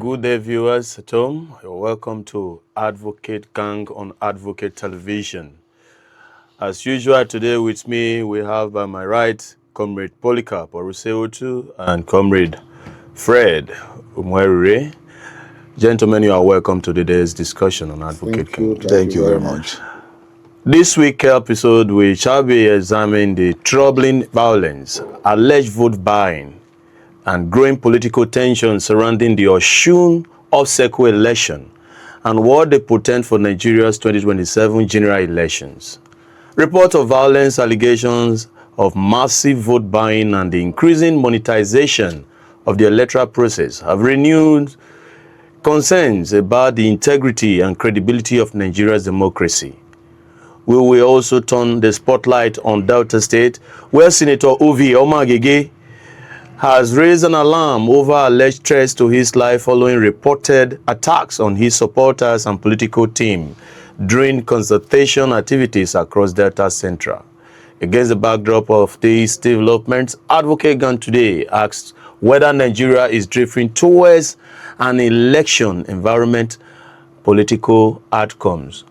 Good day, viewers at home. You're welcome to Advocate Gang on Advocate Television. As usual, today with me, we have by my right, Comrade Polycarp Oruseotu and Comrade Fred Umwerure. Gentlemen, you are welcome to today's discussion on Advocate Gang. Thank you very much. This week's episode, we shall be examining the troubling violence, alleged vote buying, and growing political tension surrounding the Osun off-cycle election and what they portend for Nigeria's 2027 general elections. Reports of violence, allegations of massive vote buying, and the increasing monetization of the electoral process have renewed concerns about the integrity and credibility of Nigeria's democracy. We will also turn the spotlight on Delta State, where Senator Ovi Omagege has raised an alarm over alleged threats to his life following reported attacks on his supporters and political team during consultation activities across Delta Central. Against the backdrop of these developments, Advocate Gang today asks whether Nigeria is drifting towards an election environment, political outcomes,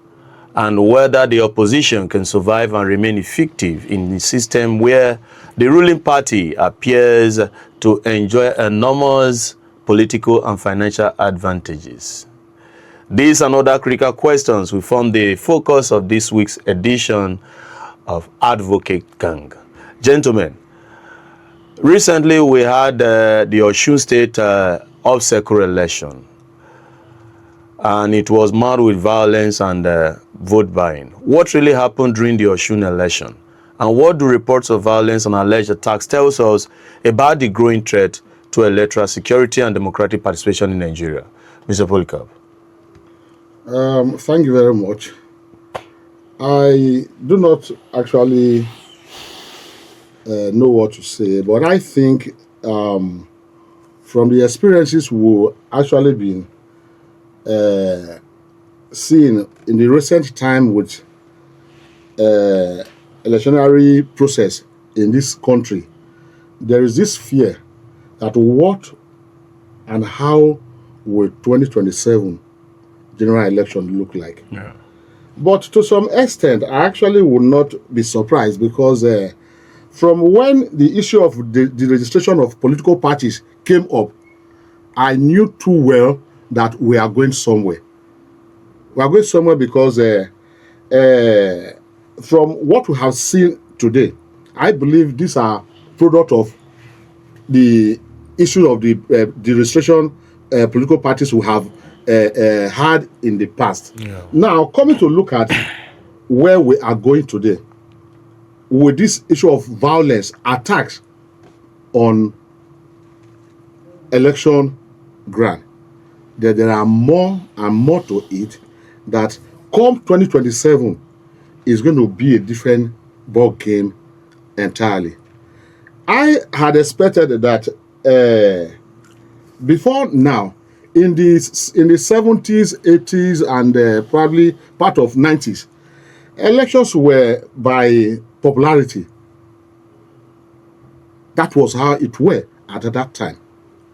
and whether the opposition can survive and remain effective in a system where the ruling party appears to enjoy enormous political and financial advantages. These and other critical questions will form the focus of this week's edition of Advocate Gang. Gentlemen, recently we had the Osun State off-cycle election, and it was marred with violence and vote buying. What really happened during the Osun election? And what do reports of violence and alleged attacks tell us about the growing threat to electoral security and democratic participation in Nigeria? Mr. Polycarp. Thank you very much. I do not actually know what to say, but I think from the experiences we've actually been seen in the recent time with electionary process in this country, there is this fear that what and how will 2027 general election look like. Yeah. But to some extent, I actually would not be surprised because from when the issue of the registration of political parties came up, I knew too well that we are going somewhere. We are going somewhere because from what we have seen today, I believe these are product of the issue of the registration political parties we have had in the past. Yeah. Now, coming to look at where we are going today, with this issue of violence, attacks on election ground, there are more and more to it that come 2027 is going to be a different ball game entirely. I had expected that before now, in the 70s, 80s, and probably part of 90s, elections were by popularity. That was how it were at that time.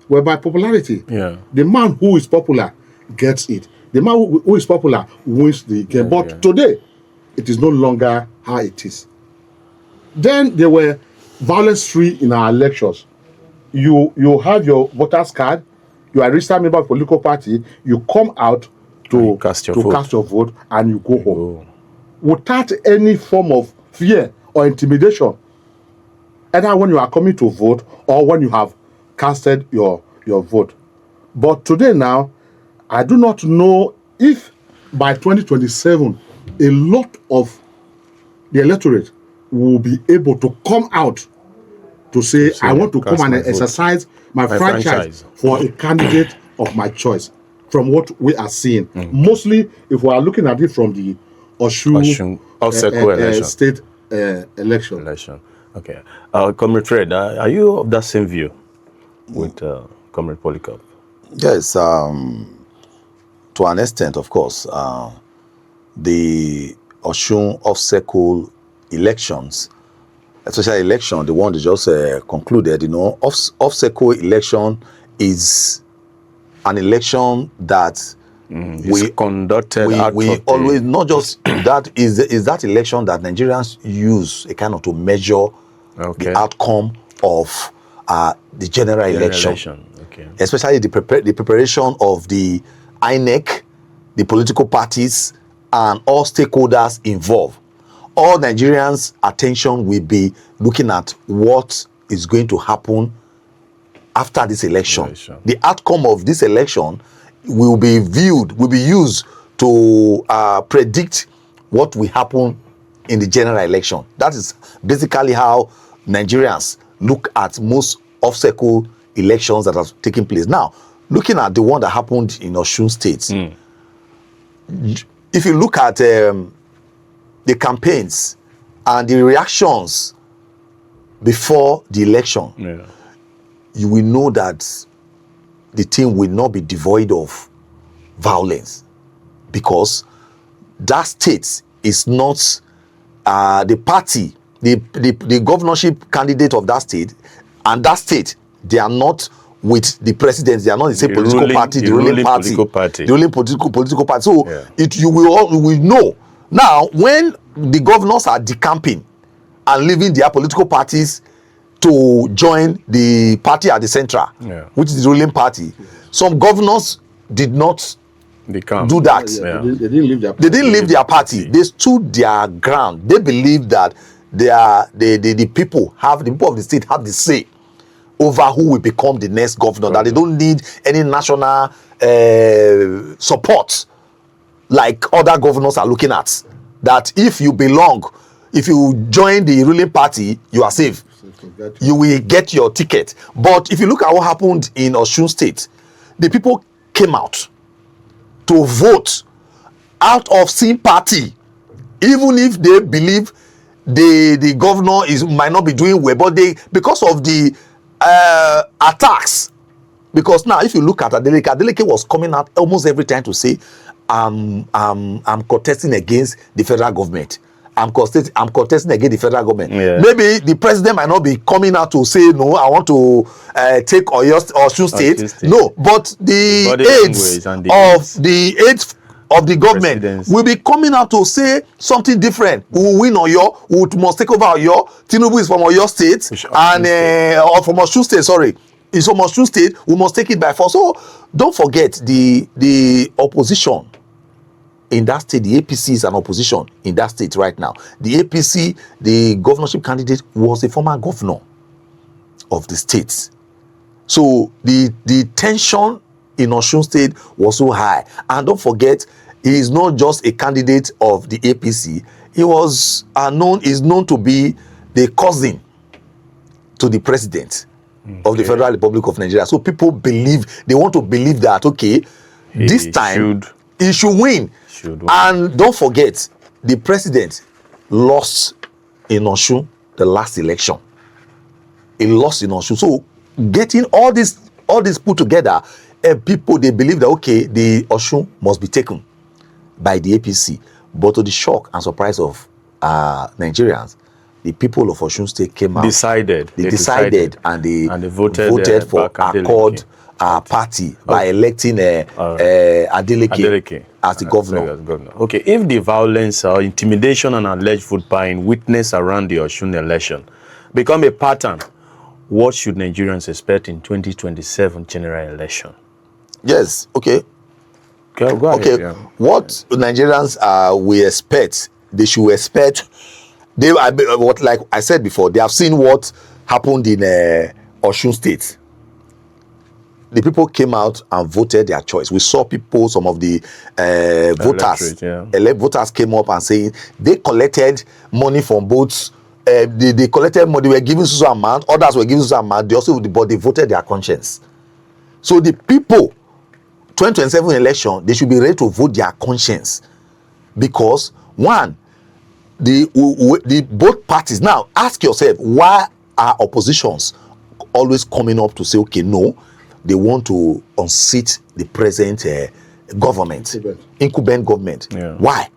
Were by popularity. Yeah. The man who is popular gets it. The man who is popular wins the game. But today, it is no longer how it is. Then there were violence-free in our elections. You have your voter's card, you are a registered member of a political party, you come out to cast your vote, and you go home. Without any form of fear or intimidation, either when you are coming to vote or when you have casted your vote. But today now, I do not know if by 2027, a lot of the electorate will be able to come out to say, I want to come and exercise my franchise for a candidate of my choice, from what we are seeing. Mostly, if we are looking at it from the Osun state election. Okay. Comrade Fred, are you of that same view with Comrade Polycarp? Yes, to an extent, of course. The Osun off-cycle elections, especially election, the one that just concluded, off-cycle election is an election that we conducted out we of always not just that is that election that Nigerians use a kind of to measure the outcome of the general election. Okay. Especially the preparation of the INEC, the political parties, and all stakeholders involved. All Nigerians' attention will be looking at what is going to happen after this election. The outcome of this election will be used to predict what will happen in the general election. That is basically how Nigerians look at most off-cycle elections that are taking place. Now, looking at the one that happened in Osun State, if you look at the campaigns and the reactions before the election, you will know that the thing will not be devoid of violence, because that state is not the party, the governorship candidate of that state, and that state, they are not with the president, they are not the same political party, the ruling party, the ruling political party. So you will know. Now, when the governors are decamping and leaving their political parties to join the party at the central, which is the ruling party, some governors did not do that. They didn't leave their party. They didn't leave their party. They stood their ground. They believe that the people of the state have the say over who will become the next governor, that they don't need any national support like other governors are looking at. That if you join the ruling party, you are safe. You will get your ticket. But if you look at what happened in Osun State, the people came out to vote out of sympathy, even if they believe the governor might not be doing well, but because of the attacks. Because now, if you look at Adeleke was coming out almost every time to say, I'm contesting against the federal government. I'm contesting against the federal government. Maybe the president might not be coming out to say, no, I want to take Osun State. No, but the aides of the government will be coming out to say something different. We will win Oyo, we must take over Oyo. Tinubu is from Oyo State, or from Osun State, sorry. It's from Osun State, we must take it by force. So don't forget the opposition in that state. The APC is an opposition in that state right now. The APC, the governorship candidate, was a former governor of the state. So the tension in Osun State was so high. And don't forget, he is not just a candidate of the APC. He was known to be the cousin to the president of the Federal Republic of Nigeria. So people they want to believe that, this time he should win. And don't forget, the president lost in Osun the last election. He lost in Osun. So getting all this put together, people, they believe that, the Osun must be taken by the APC. But to the shock and surprise of Nigerians, the people of Osun State came out. They decided and they voted for Accord party by electing Adeleke as the governor. Okay, if the violence or intimidation and alleged vote buying witnessed around the Osun election become a pattern, what should Nigerians expect in 2027 general election? Yes, okay. Go ahead, What Nigerians we expect, they should expect, like I said before, they have seen what happened in Osun State. The people came out and voted their choice. We saw some of the voters came up and saying they collected money from both. They collected money, they were giving some amount, others were giving some amount. But they voted their conscience. So the people, 2027 election, they should be ready to vote their conscience, because one, the both parties. Now ask yourself, why are oppositions always coming up to say, no, they want to unseat the present government, incumbent government? Why?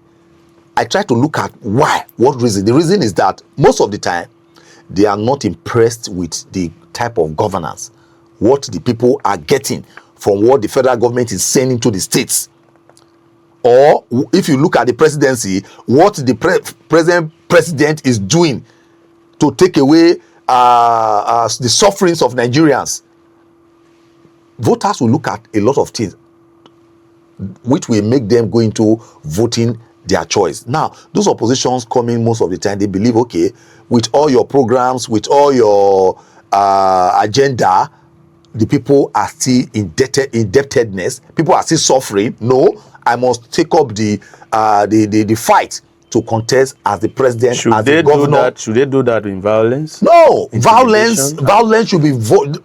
I try to look at why. What reason? The reason is that most of the time they are not impressed with the type of governance, what the people are getting from what the federal government is sending to the states. Or if you look at the presidency, what the present president is doing to take away the sufferings of Nigerians, voters will look at a lot of things which will make them go into voting their choice. Now, those oppositions coming most of the time, they believe, okay, with all your programs, with all your agenda, the people are still indebtedness. People are still suffering. No, I must take up the fight to contest as the president, as the governor. Should they do that in violence? No, violence should be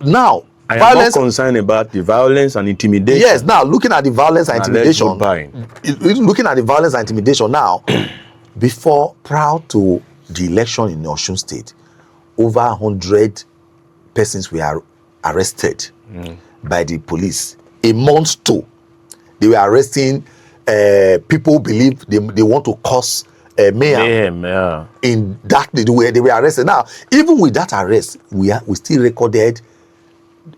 now. I am not concerned about the violence and intimidation. Yes, now looking at the violence and intimidation. Looking at the violence and intimidation now, prior to the election in Osun State, over 100 persons were arrested by the police. A month too, they were arresting people who believe they want to cause mayhem. Yeah. In that they were arrested. Now, even with that arrest, we still recorded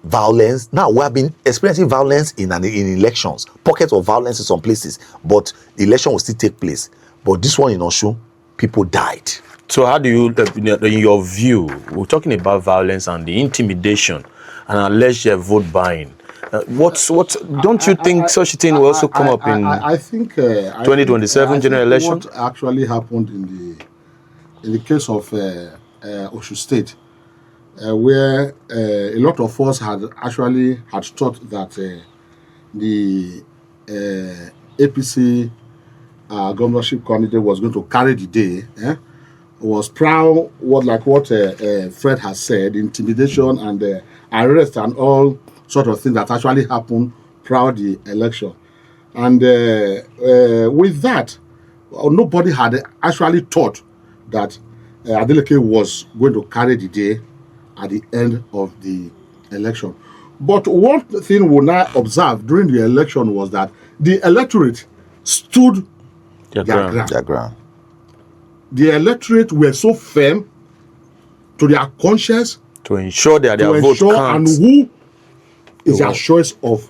violence. Now we have been experiencing violence in elections, pockets of violence in some places, but the election will still take place. But this one in Osun, people died. So how do you, in your view, we're talking about violence and the intimidation and alleged vote buying. Don't you think such a thing will also come up in I think 2027 general election? What actually happened in the case of Osun State, where a lot of us had thought that the APC governorship candidate was going to carry the day, was proud what Fred has said, intimidation and arrest and all sort of things that actually happened prior to the election. And with that, nobody had actually thought that Adeleke was going to carry the day at the end of the election. But one thing we now observed during the election was that the electorate stood their ground. The electorate were so firm to their conscience to ensure that their vote counts. And who is their choice of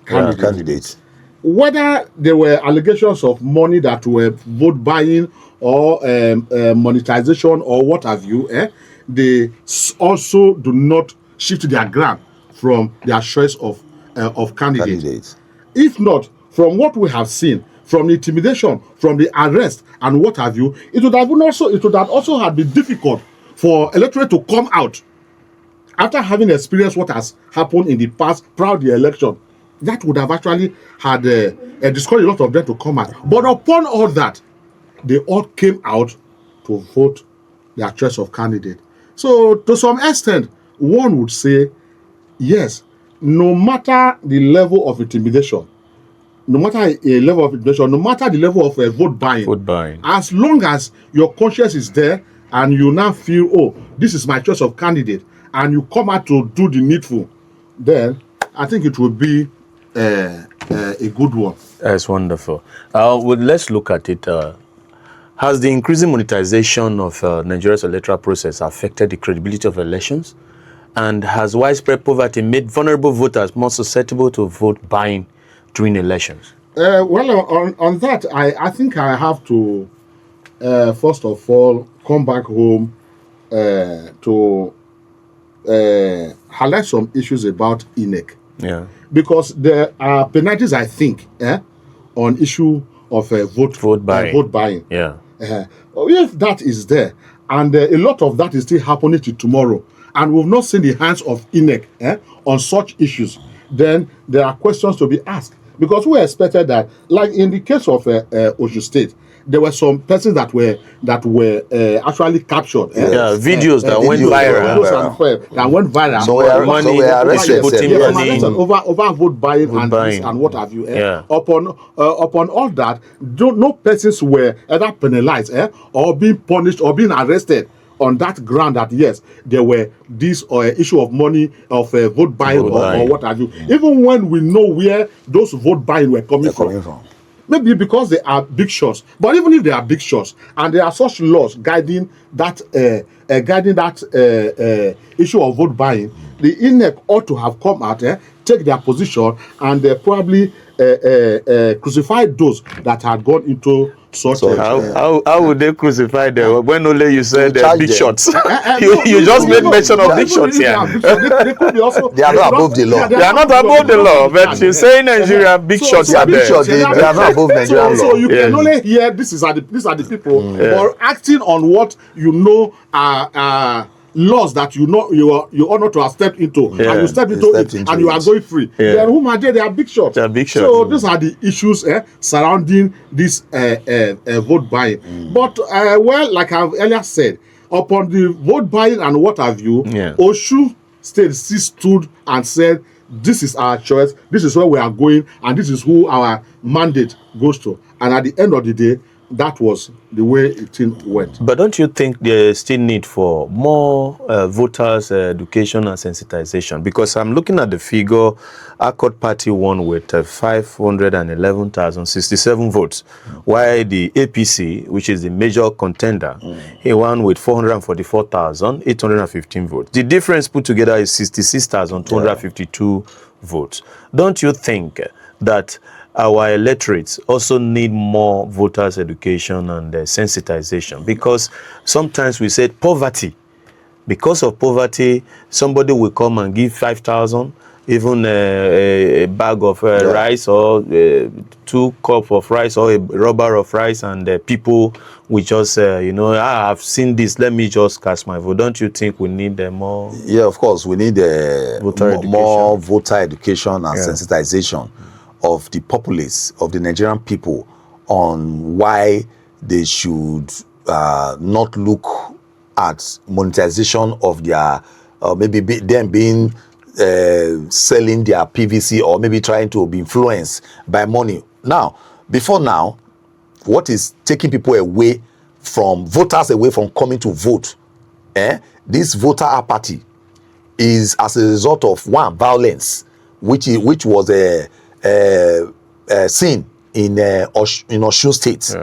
candidates. Whether there were allegations of money that were vote buying or monetization or what have you, they also do not shift their ground from their choice of candidates. If not, from what we have seen, from the intimidation, from the arrest and what have you, it would have also had been difficult for electorate to come out after having experienced what has happened in the past prior to the election. That would have actually had discouraged a lot of them to come out. But upon all that, they all came out to vote their choice of candidate. So to some extent, one would say, yes, no matter the level of intimidation, no matter the level of vote buying, as long as your conscience is there and you now feel, oh, this is my choice of candidate, and you come out to do the needful, then I think it will be a good one. That's wonderful. Let's look at it. Has the increasing monetization of Nigeria's electoral process affected the credibility of elections? And has widespread poverty made vulnerable voters more susceptible to vote buying during elections? On that, I think I have to, first of all, come back home to highlight some issues about INEC. Yeah. Because there are penalties, I think, on issue of vote buying. Yeah. If that is there, and a lot of that is still happening till tomorrow, and we've not seen the hands of INEC on such issues, then there are questions to be asked. Because we expected that, like in the case of Osun State, there were some persons that were actually captured. Videos that went viral. So we are arrested over vote buying and what have you. Upon all that, no persons were either penalized or being punished or being arrested on that ground that yes, there were this issue of money of vote buying or what have you. Even when we know where those vote buying were coming from. Maybe because they are big shots. But even if they are big shots, and there are such laws guiding that issue of vote buying, the INEC ought to have come out, take their position and probably crucify those that had gone into such. How would they crucify them when only you said big shots? You just made no, mention of big shots here. They could be also. They are not above the law. They are not above the law, but you say in Nigeria big shots are there. They are not above Nigerian law. So you can only hear these are the people or acting on what you know are laws that you know you ought not to have stepped into, and you stepped into it, and you are going free. Then whom are they? They are big shots. They are big shots. So these are the issues surrounding this vote buying. But well, like I've earlier said, upon the vote buying and what have you, Osun State still stood and said, "This is our choice. This is where we are going, and this is who our mandate goes to." And at the end of the day, that was the way it went. But don't you think there is still need for more voters' education and sensitization? Because I'm looking at the figure, Accord Party won with 511,067 votes, while the APC, which is the major contender, he won with 444,815 votes. The difference put together is 66,252 votes. Don't you think that our electorates also need more voters' education and sensitization? Because sometimes we said poverty. Because of poverty, somebody will come and give 5,000, even a bag of rice or 2 cups of rice or a rubber of rice, and people will just, I've seen this, let me just cast my vote. Don't you think we need more? Yeah, of course, we need more voter education and sensitization of the populace, of the Nigerian people, on why they should not look at monetization of their, them being selling their PVC, or maybe trying to be influenced by money. Now, before now, what is taking people away from, voters away from coming to vote, this voter apathy is as a result of, one, violence, which was seen in Osun State.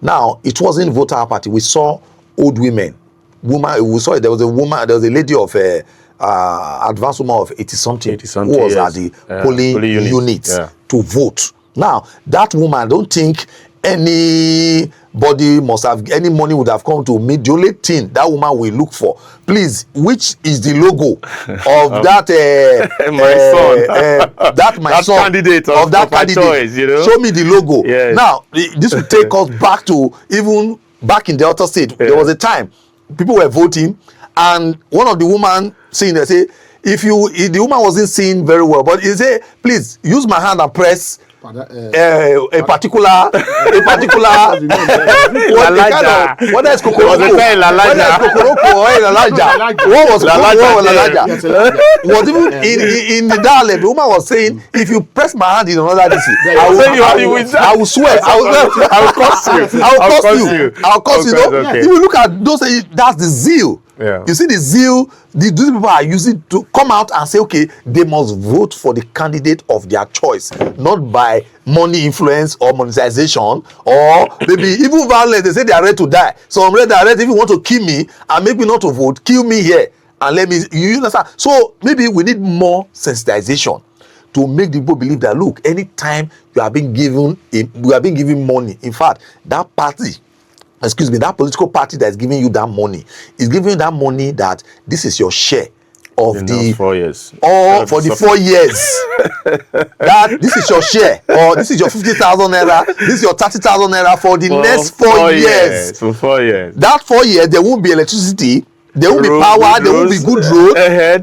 Now, it wasn't voter apathy. We saw old women. We saw there was a lady of advanced woman of 80-something who was at the polling unit to vote. Now, that woman, I don't think anybody must have, any money would have come to meet. The only thing that woman will look for, please, which is the logo of that my son candidate of that candidate. Choice, Show me the logo. Yes. Now, this will take us back to even back in Delta State. There was a time people were voting, and one of the women saying, they say, if the woman wasn't seeing very well, but he say, please use my hand and press a particular whether it's Kokoroko or Elijah. What was Elijah? Was even in the dialect, the woman was saying, if you press my hand in another district, I will swear, I will curse you. If you look at those, that's the zeal. You see the zeal these people are using to come out and say, okay, they must vote for the candidate of their choice, not by money influence or monetization, or maybe even violence. They say they are ready to die. So I'm ready. If you want to kill me and make me not to vote, kill me here and let me. You understand? So maybe we need more sensitization to make the people believe that, look, anytime we are being given money. In fact, that political party that is giving you that money is giving you that money that this is your share of the 4 years, or for the 4 years. That this is your share, or this is your 50,000 naira, this is your 30,000 naira for the next 4 years. For 4 years. That 4 years, there won't be electricity. There will be power, there will be good road, there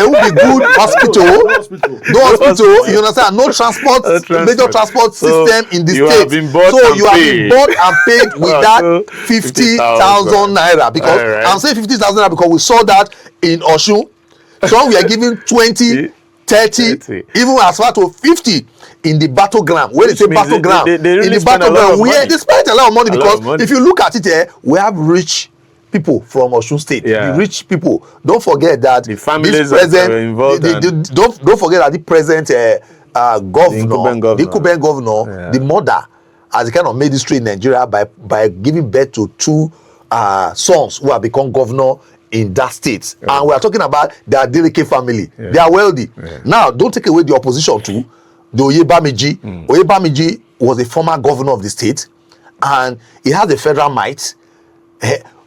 will be good hospital, no hospital, you understand, no transport, major transport system in the state. So you have been bought and paid with that 50,000 naira. Because I'm saying 50,000 naira because we saw that in Osun. So we are giving 20, 30, even as far to 50 in the battleground. Where they say battleground, in the battleground, they spent a lot of money, because if you look at it here, we have rich people from Osun State, the rich people. Don't forget that the families that are involved. Don't forget that the present governor, the incumbent governor, the mother has kind of made history in Nigeria by giving birth to 2 sons who have become governor in that state, and we are talking about the Adeleke family. They are wealthy. Now, don't take away the opposition to the Oyebamiji. Oyebamiji was a former governor of the state, and he has a federal might.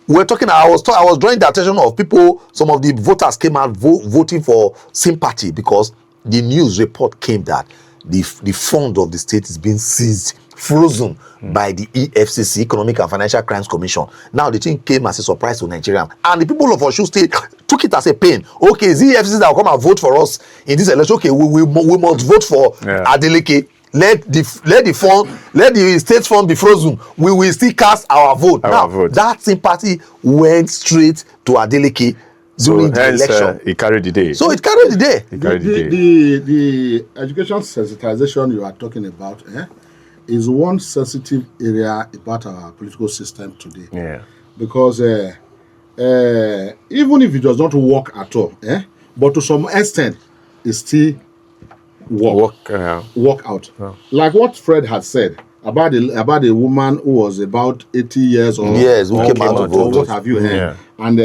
We're talking. I was drawing the attention of people. Some of the voters came out voting for sympathy because the news report came that the fund of the state is being seized, frozen by the EFCC, Economic and Financial Crimes Commission. Now the thing came as a surprise to Nigerians, and the people of Osun State took it as a pain. Okay, it's the EFCC that will come and vote for us in this election. Okay, we must vote for Adeleke. Let the state fund be frozen. We will still cast our vote. That sympathy went straight to Adeleke during the election. It carried the day. So it carried the day. The education sensitization you are talking about is one sensitive area about our political system today. Yeah. Because even if it does not work at all, but to some extent, it still work out. Like what Fred had said about a woman who was about 80 years old. Yes, who came out to vote. What have you heard? And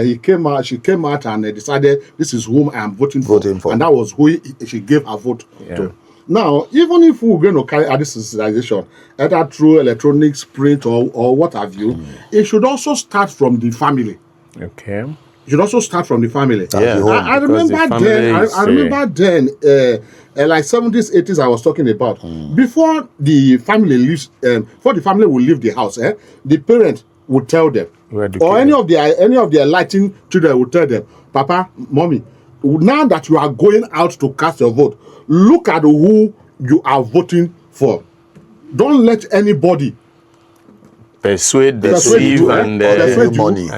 she came out and decided this is whom I am voting for. And that was who she gave her vote to. Now, even if we're going to carry out this sensitization, either through electronics, print, or what have you, it should also start from the family. Okay. It should also start from the family. Yeah. I remember then, like 70s, 80s, I was talking about. Before the family leaves, before the family will leave the house, the parent would tell them, or any of their lighting children would tell them, Papa, Mommy, now that you are going out to cast your vote, look at who you are voting for. Don't let anybody persuade, deceive, and money.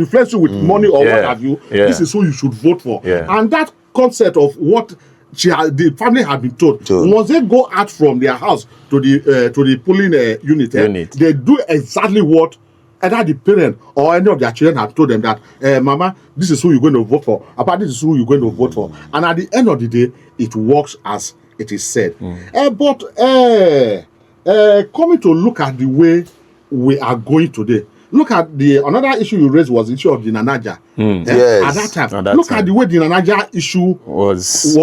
Influence you with money or what have you. This is who you should vote for. And that concept of what the family had been told, once they go out from their house to the polling unit, they do exactly what either the parent or any of their children have told them that, Mama, this is who you're going to vote for. Papa, this is who you're going to vote for. And at the end of the day, it works as it is said. But coming to look at the way we are going today, look at another issue you raised was the issue of the Nanaja. At that time, at the way the Nanaja issue was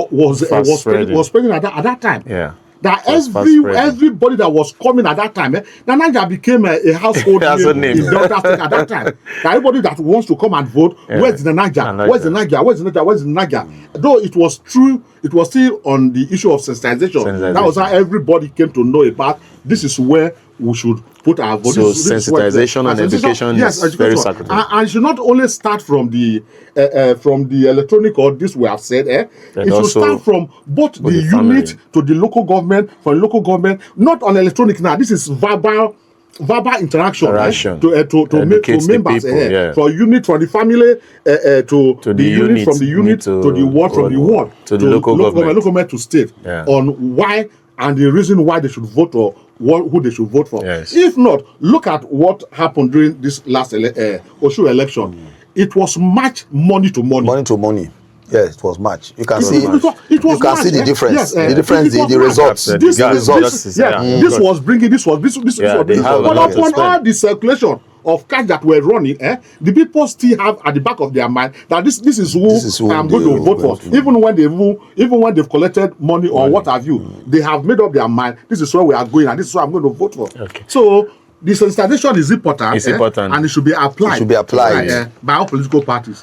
spreading at that time. Yeah. That everybody that was coming at that time, Nanaja became a household name in Delta State at that time. That everybody that wants to come and vote, where's the Nanaja? Where's the Nanaja? Where's the Nanaja? Where's the Nanaja? Though it was true, it was still on the issue of sensitization. That was how everybody came to know about this is where we should put our vote. So sensitization and education is very sacred. And it should not only start from the electronic or this we have said, it should start from both the unit to the local government, from local government, not on electronic now. This is verbal interaction to members, from unit, from the family to the unit, from the unit to the ward, from the ward to the local government to state, on why and the reason why they should vote or who they should vote for. If not, look at what happened during this last Osun election. It was much money to money. Money to money. Yes, it was much. You can see. It was can see the difference. The difference, the results. This was bringing. This was. But upon all the circulation of cash that were running, the people still have at the back of their mind that this is who I'm going to vote for. Even when they've collected money or what have you, they have made up their mind. This is where we are going, and this is what I'm going to vote for. So the sensitization is important. It's important, and it should be applied. It should be applied by all political parties.